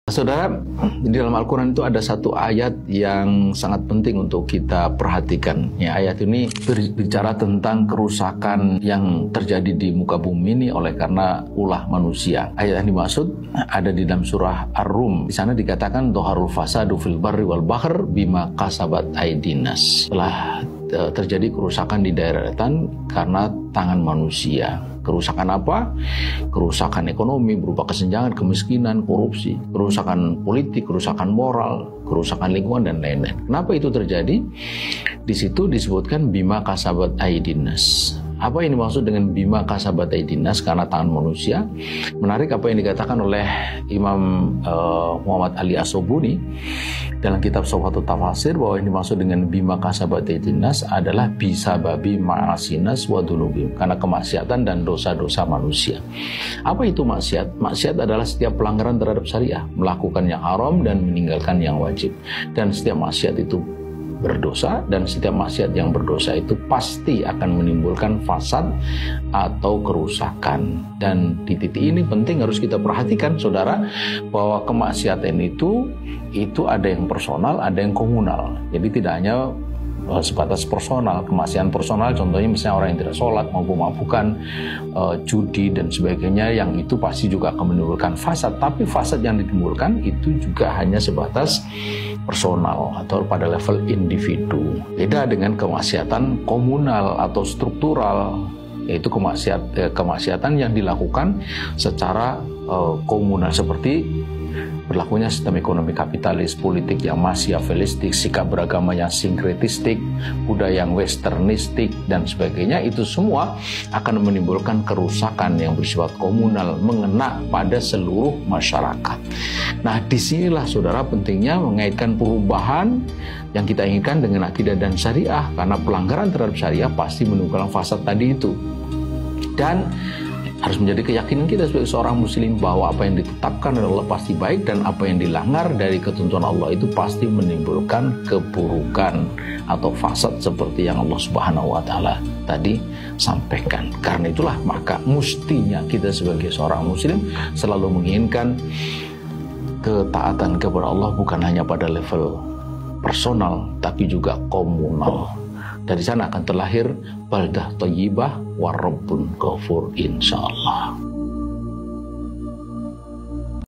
Saudara, di dalam Al-Quran itu ada satu ayat yang sangat penting untuk kita perhatikan. Ya, ayat ini berbicara tentang kerusakan yang terjadi di muka bumi ini oleh karena ulah manusia. Ayat yang dimaksud ada di dalam surah Ar-Rum. Di sana dikatakan Dhaharul fasadu fil barri wal bahr bima kasabat aidinas. Telah terjadi kerusakan di daerah daratan karena tangan manusia. Kerusakan apa? Kerusakan ekonomi berupa kesenjangan, kemiskinan, korupsi, kerusakan politik, kerusakan moral, kerusakan lingkungan, dan lain-lain. Kenapa itu terjadi? Di situ disebutkan bima kasabat aidinas. Apa yang dimaksud dengan bima kasabat aidinas? Karena tangan manusia. Menarik apa yang dikatakan oleh Imam Muhammad Ali As-Sobuni dalam kitab Sofatul Tafasir, bahwa yang dimaksud dengan bima kasabat aidinas adalah bisababi ma'asinas wa dunubim, karena kemaksiatan dan dosa-dosa manusia. Apa itu maksiat? Maksiat adalah setiap pelanggaran terhadap syariah, melakukan yang haram dan meninggalkan yang wajib. Dan setiap maksiat itu berdosa, dan setiap maksiat yang berdosa itu pasti akan menimbulkan fasad atau kerusakan. Dan di titik ini penting harus kita perhatikan, saudara, bahwa kemaksiatan itu ada yang personal, ada yang komunal. Jadi tidak hanya sebatas personal, kemaksiatan personal, contohnya misalnya orang yang tidak sholat, mabuk-mabukan, judi dan sebagainya, yang itu pasti juga akan menimbulkan fasad. Tapi fasad yang ditimbulkan itu juga hanya sebatas personal atau pada level individu. Beda dengan kemaksiatan komunal atau struktural, yaitu kemaksiatan yang dilakukan secara komunal, seperti berlakunya sistem ekonomi kapitalis, politik yang machiavellistik, sikap beragama yang sinkretistik, budaya yang westernistik, dan sebagainya. Itu semua akan menimbulkan kerusakan yang bersifat komunal, mengena pada seluruh masyarakat. Nah, disinilah saudara pentingnya mengaitkan perubahan yang kita inginkan dengan akidah dan syariah, karena pelanggaran terhadap syariah pasti menimbulkan fasad tadi itu. Dan harus menjadi keyakinan kita sebagai seorang muslim bahwa apa yang ditetapkan oleh Allah pasti baik, dan apa yang dilanggar dari ketentuan Allah itu pasti menimbulkan keburukan atau fasad seperti yang Allah Subhanahu wa Ta'ala tadi sampaikan. Karena itulah maka mestinya kita sebagai seorang muslim selalu menginginkan ketaatan kepada Allah bukan hanya pada level personal tapi juga komunal. Dari sana akan terlahir baldah thayyibah wa rabbun ghafur insyaallah.